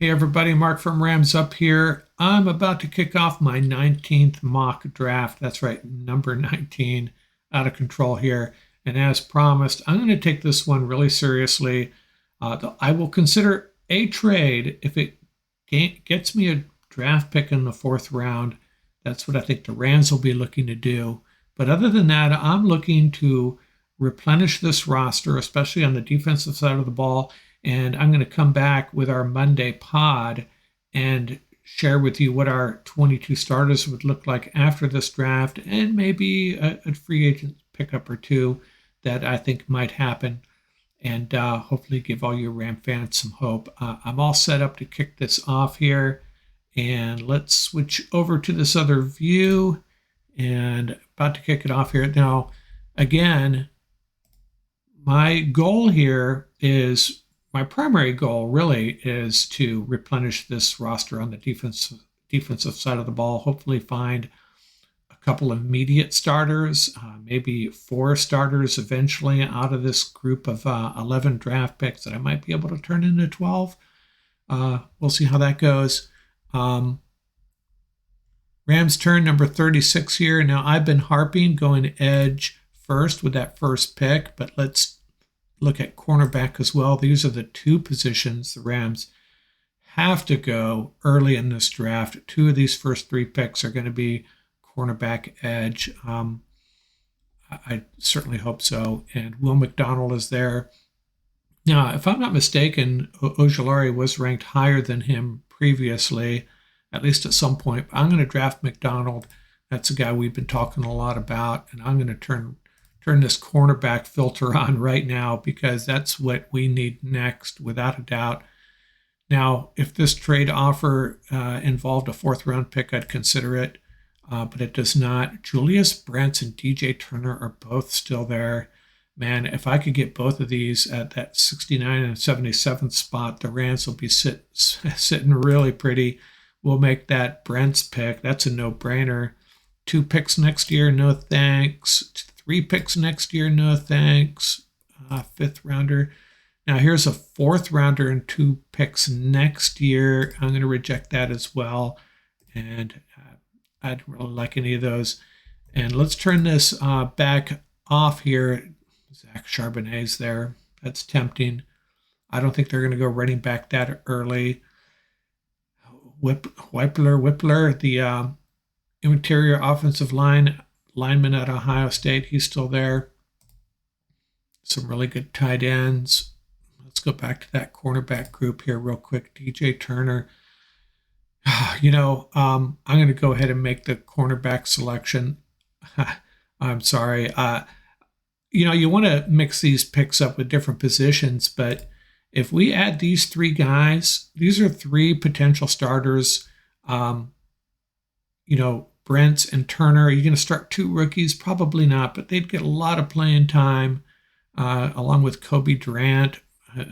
Hey everybody, Mark from Rams up here. I'm about to kick off my 19th mock draft. That's right, number 19, out of control here. And as promised, I'm going to take this one really seriously. I will consider a trade if it gets me a draft pick in the fourth round. That's what I think the Rams will be looking to do. But other than that, I'm looking to replenish this roster, especially on the defensive side of the ball. And I'm going to come back with our Monday pod and share with you what our 22 starters would look like after this draft, and maybe a free agent pickup or two that I think might happen, and hopefully give all you Ram fans some hope. I'm all set up to kick this off here, and let's switch over to this other view and about to kick it off here. Now, again, my primary goal really is to replenish this roster on the defensive side of the ball, hopefully find a couple of immediate starters, maybe 4 starters eventually out of this group of 11 draft picks that I might be able to turn into 12. We'll see how that goes. Rams turn number 36 here. Now, I've been harping going edge first with that first pick, but let's look at cornerback as well. These are the 2 positions the Rams have to go early in this draft. 2 of these first 3 picks are going to be cornerback edge. I certainly hope so. And Will McDonald is there. Now, if I'm not mistaken, Ojulari was ranked higher than him previously, at least at some point. I'm going to draft McDonald. That's a guy we've been talking a lot about, and I'm going to turn this cornerback filter on right now because that's what we need next, without a doubt. Now, if this trade offer involved a 4th round pick, I'd consider it, but it does not. Julius Brents and DJ Turner are both still there. Man, if I could get both of these at that 69 and 77th spot, the Rams will be sitting really pretty. We'll make that Brents pick. That's a no-brainer. 2 picks next year, no thanks. 3 picks next year, no thanks. 5th rounder. Now here's a 4th rounder and 2 picks next year. I'm going to reject that as well. And I don't really like any of those. And let's turn this back off here. Zach Charbonnet's there. That's tempting. I don't think they're going to go running back that early. Whippler, the interior offensive lineman at Ohio State, he's still there. Some really good tight ends. Let's go back to that cornerback group here real quick. DJ Turner. I'm going to go ahead and make the cornerback selection. I'm sorry. You want to mix these picks up with different positions, but if we add these 3 guys, these are 3 potential starters. Brents and Turner. Are you going to start 2 rookies? Probably not, but they'd get a lot of playing time, along with Kobe Durant.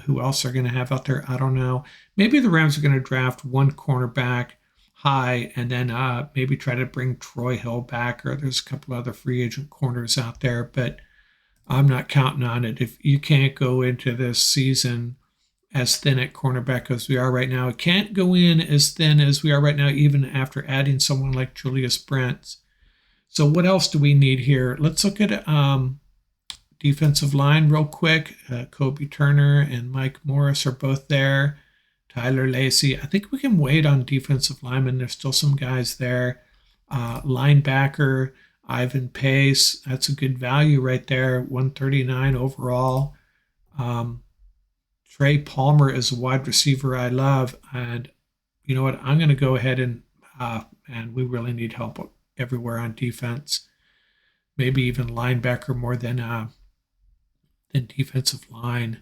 Who else are going to have out there? I don't know. Maybe the Rams are going to draft 1 cornerback high and then maybe try to bring Troy Hill back, or there's a couple other free agent corners out there, but I'm not counting on it. If you can't go into this season as thin at cornerback as we are right now, it can't go in as thin as we are right now, even after adding someone like Julius Brents. So what else do we need here? Let's look at defensive line real quick. Kobe Turner and Mike Morris are both there. Tyler Lacey. I think we can wait on defensive linemen. There's still some guys there. Linebacker, Ivan Pace. That's a good value right there. 139 overall. Trey Palmer is a wide receiver I love. And you know what? I'm going to go ahead and we really need help everywhere on defense. Maybe even linebacker more than defensive line.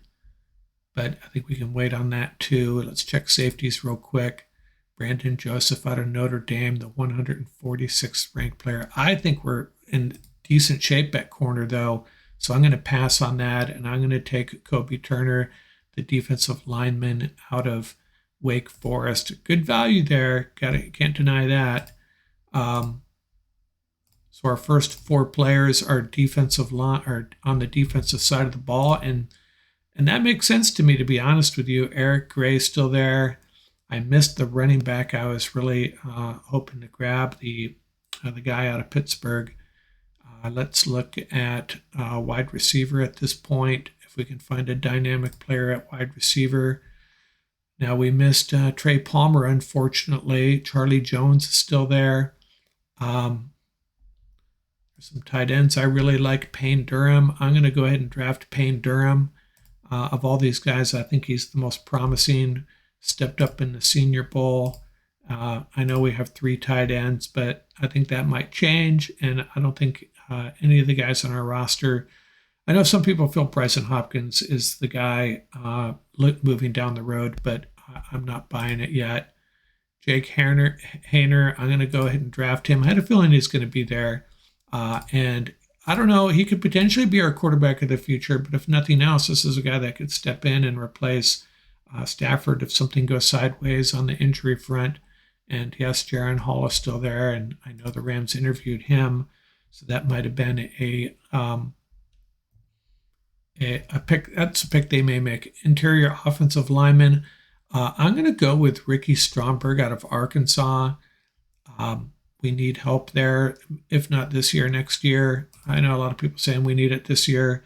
But I think we can wait on that too. Let's check safeties real quick. Brandon Joseph out of Notre Dame, the 146th ranked player. I think we're in decent shape at corner though. So I'm going to pass on that, and I'm going to take Kobe Turner, the defensive lineman out of Wake Forest. Good value there. Can't deny that. So our first 4 players are defensive line, are on the defensive side of the ball, and that makes sense to me, to be honest with you. Eric Gray still there. I missed the running back. I was really hoping to grab the guy out of Pittsburgh. Let's look at wide receiver at this point. If we can find a dynamic player at wide receiver. Now we missed Trey Palmer, unfortunately. Charlie Jones is still there. There's some tight ends. I really like Payne Durham. I'm going to go ahead and draft Payne Durham. Of all these guys, I think he's the most promising. Stepped up in the Senior Bowl. I know we have 3 tight ends, but I think that might change. And I don't think any of the guys on our roster. I know some people feel Bryson Hopkins is the guy moving down the road, but I'm not buying it yet. Jake Haener, I'm going to go ahead and draft him. I had a feeling he's going to be there. And I don't know, he could potentially be our quarterback of the future, but if nothing else, this is a guy that could step in and replace Stafford if something goes sideways on the injury front. And yes, Jaron Hall is still there, and I know the Rams interviewed him, so that might have been a pick. That's a pick they may make. Interior offensive lineman. I'm going to go with Ricky Stromberg out of Arkansas. We need help there, if not this year, next year. I know a lot of people saying we need it this year.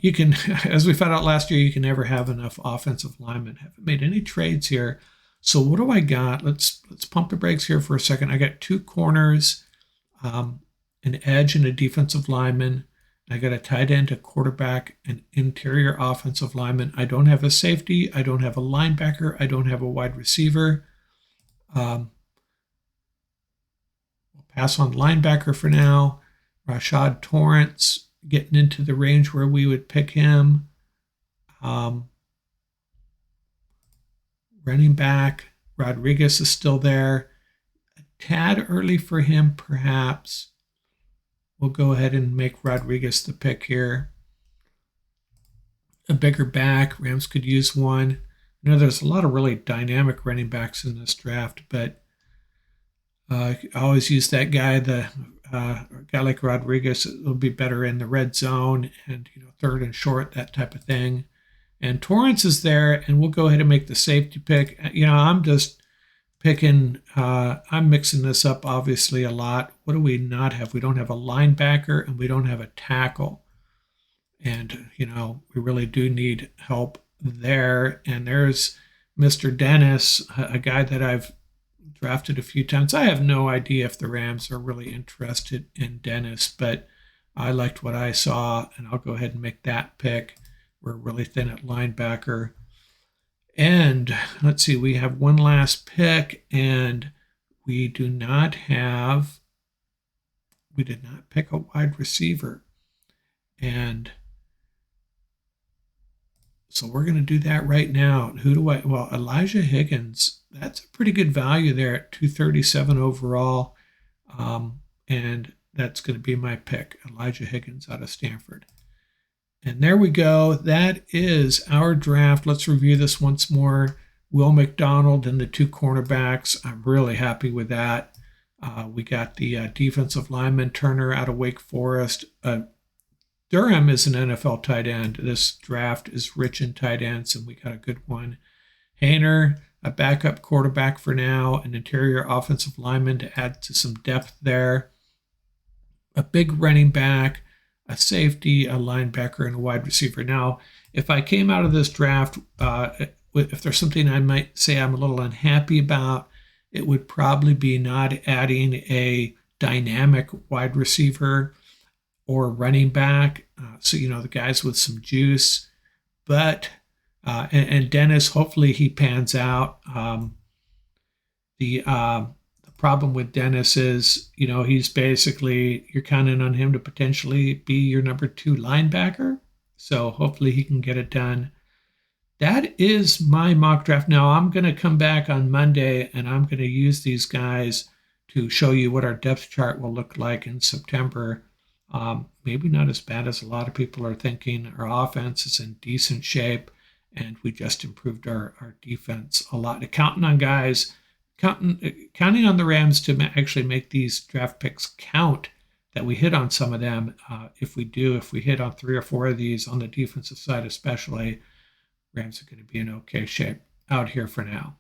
You can, as we found out last year, you can never have enough offensive linemen. Haven't made any trades here. So what do I got? Let's pump the brakes here for a second. I got 2 corners, an edge, and a defensive lineman. I got a tight end, a quarterback, an interior offensive lineman. I don't have a safety. I don't have a linebacker. I don't have a wide receiver. We'll pass on linebacker for now. Rashad Torrance, getting into the range where we would pick him. Running back, Rodriguez is still there. A tad early for him, perhaps. We'll go ahead and make Rodriguez the pick here. A bigger back. Rams could use one. I know there's a lot of really dynamic running backs in this draft, but I always use that guy. A guy like Rodriguez will be better in the red zone and third and short, that type of thing. And Torrance is there, and we'll go ahead and make the safety pick. I'm just picking, I'm mixing this up obviously a lot. What do we not have? We don't have a linebacker and we don't have a tackle. And, we really do need help there. And there's Mr. Dennis, a guy that I've drafted a few times. I have no idea if the Rams are really interested in Dennis, but I liked what I saw, and I'll go ahead and make that pick. We're really thin at linebacker. And let's see, we have one last pick, and we did not pick a wide receiver. And so we're going to do that right now. Elijah Higgins, that's a pretty good value there at 237 overall. And that's going to be my pick, Elijah Higgins out of Stanford. And there we go. That is our draft. Let's review this once more. Will McDonald and the 2 cornerbacks. I'm really happy with that. We got the defensive lineman Turner out of Wake Forest. Durham is an NFL tight end. This draft is rich in tight ends, and we got a good one. Haener, a backup quarterback for now, an interior offensive lineman to add to some depth there. A big running back, a safety, a linebacker, and a wide receiver. Now, if I came out of this draft, if there's something I might say I'm a little unhappy about, it would probably be not adding a dynamic wide receiver or running back. So, the guys with some juice. But, and Dennis, hopefully he pans out. The problem with Dennis is, he's basically, you're counting on him to potentially be your number 2 linebacker. So hopefully he can get it done. That is my mock draft. Now I'm going to come back on Monday and I'm going to use these guys to show you what our depth chart will look like in September. Maybe not as bad as a lot of people are thinking. Our offense is in decent shape, and we just improved our defense a lot. Counting on the Rams to actually make these draft picks count, that we hit on some of them. If we hit on 3 or 4 of these on the defensive side especially, Rams are going to be in okay shape out here for now.